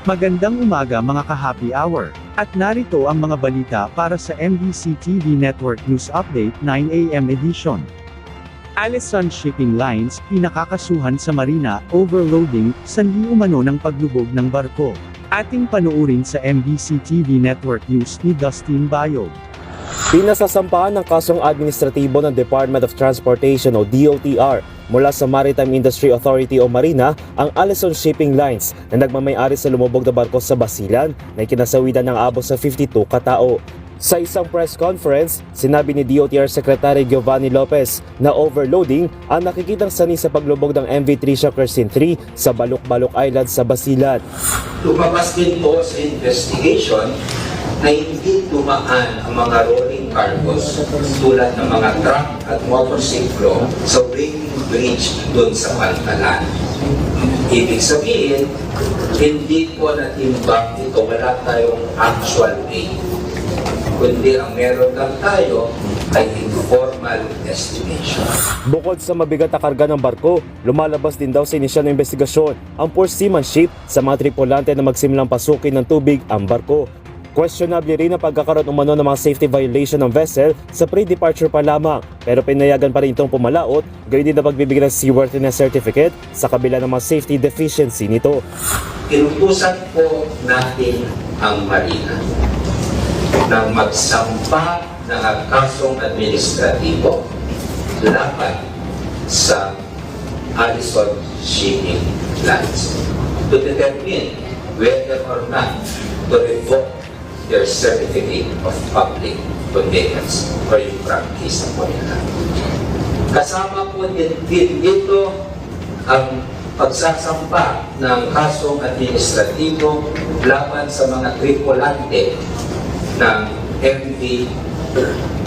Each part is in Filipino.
Magandang umaga mga ka-happy hour. At narito ang mga balita para sa MBC TV Network News Update 9 AM edition. Allison Shipping Lines, pinakakasuhan sa marina, overloading, sanhi umano ng paglubog ng barko. Ating panuurin sa MBC TV Network News ni Dustin Bayog. Pinasasampahan ng kasong administratibo ng Department of Transportation o DOTR mula sa Maritime Industry Authority o Marina ang Allison Shipping Lines na nagmamay-ari sa lumubog na barko sa Basilan na ikinasawitan ng abot sa 52 katao. Sa isang press conference, sinabi ni DOTR Secretary Giovanni Lopez na overloading ang nakikitang sani sa paglubog ng MV Tricia Crescent 3 sa Balok-Balok Island sa Basilan. Lumabas din po sa investigation na hindi dumaan ang mga rolling cargos tulad ng mga truck at motorsiklo sa waiting bridge doon sa Pantalan. Ibig sabihin, hindi po natimbang ito, wala tayong actual weight. Kundi ang meron lang tayo ay informal estimation. Bukod sa mabigat na karga ng barko, lumalabas din daw sa inisyal na investigasyon ang poor seamanship sa mga tripulante na magsimulang pasukin ng tubig ang barko. Questionable rin ang pagkakaroon umano ng mga safety violation ng vessel sa pre-departure pa lamang, pero pinayagan pa rin itong pumalaot, gayon din na pagbibigay ng seaworthiness certificate sa kabila ng mga safety deficiency nito. Inutusan po natin ang Marina na magsampa ng kasong administratibo laban sa Allison Shipping Lines to determine whether or not to revoke their certificate of public conveyance or yung practice na po nila. Kasama po din dito ang pagsasampa ng kasong administratibo laban sa mga tripulante ng MV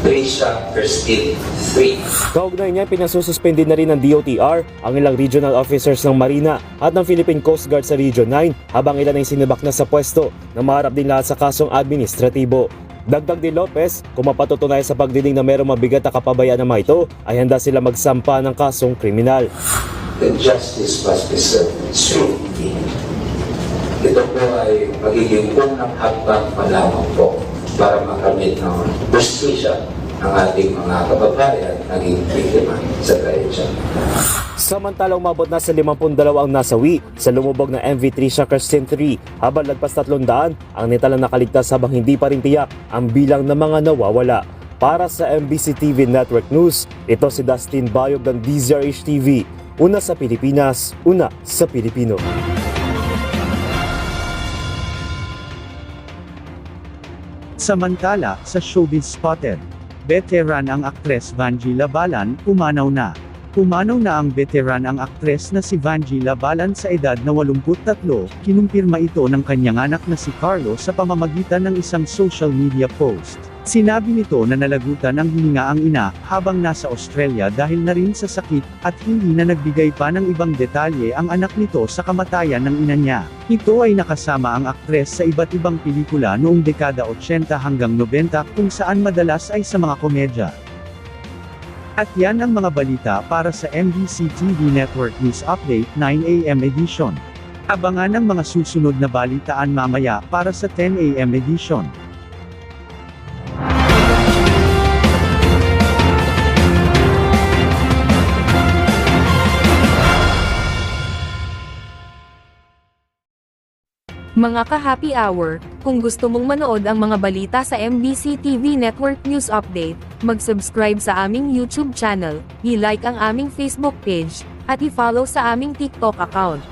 Tricia Crescent 3. Kaugnay niya, pinasususpendin na rin ng DOTR ang ilang regional officers ng Marina at ng Philippine Coast Guard sa Region 9 habang ilan ay sinibak na sa pwesto na maharap din lahat sa kasong administratibo. Dagdag ni Lopez, kung mapatutunayan sa pagdinig na mayroong mabigat na kapabayaan ng mga ito, ay handa sila magsampa ng kasong kriminal. The justice must be served swiftly. Ito po ay magiging unang hakbang pa lamang po para makamit ng justisya ng ating mga kababayan naging biktima sa trahedya. Samantalang umabot na sa 52 ang nasawi sa lumubog na MV Tricia Crescent 3 habang lagpas 300 ang nitalang nakaligtas habang hindi pa rin tiyak ang bilang ng mga nawawala. Para sa MBC TV Network News, ito si Dustin Bayog ng DZRH TV. Una sa Pilipinas, una sa Pilipino. Samantala, sa Showbiz Spotted, veteran ang aktres Vanjie Labalan, pumanaw na. Pumanaw na ang veteran ang aktres na si Vanjie Labalan sa edad na 83, kinumpirma ito ng kanyang anak na si Carlo sa pamamagitan ng isang social media post. Sinabi nito na nalagutan ang hininga ang ina, habang nasa Australia dahil na rin sa sakit, at hindi na nagbigay pa ng ibang detalye ang anak nito sa kamatayan ng ina niya. Ito ay nakasama ang aktres sa iba't ibang pelikula noong dekada 80 hanggang 90 kung saan madalas ay sa mga komedya. At yan ang mga balita para sa MBC TV Network News Update 9 AM edition. Abangan ang mga susunod na balitaan mamaya para sa 10 AM edition. Mga ka-happy hour, kung gusto mong manood ang mga balita sa MBC TV Network News Update, mag-subscribe sa aming YouTube channel, i-like ang aming Facebook page, at i-follow sa aming TikTok account.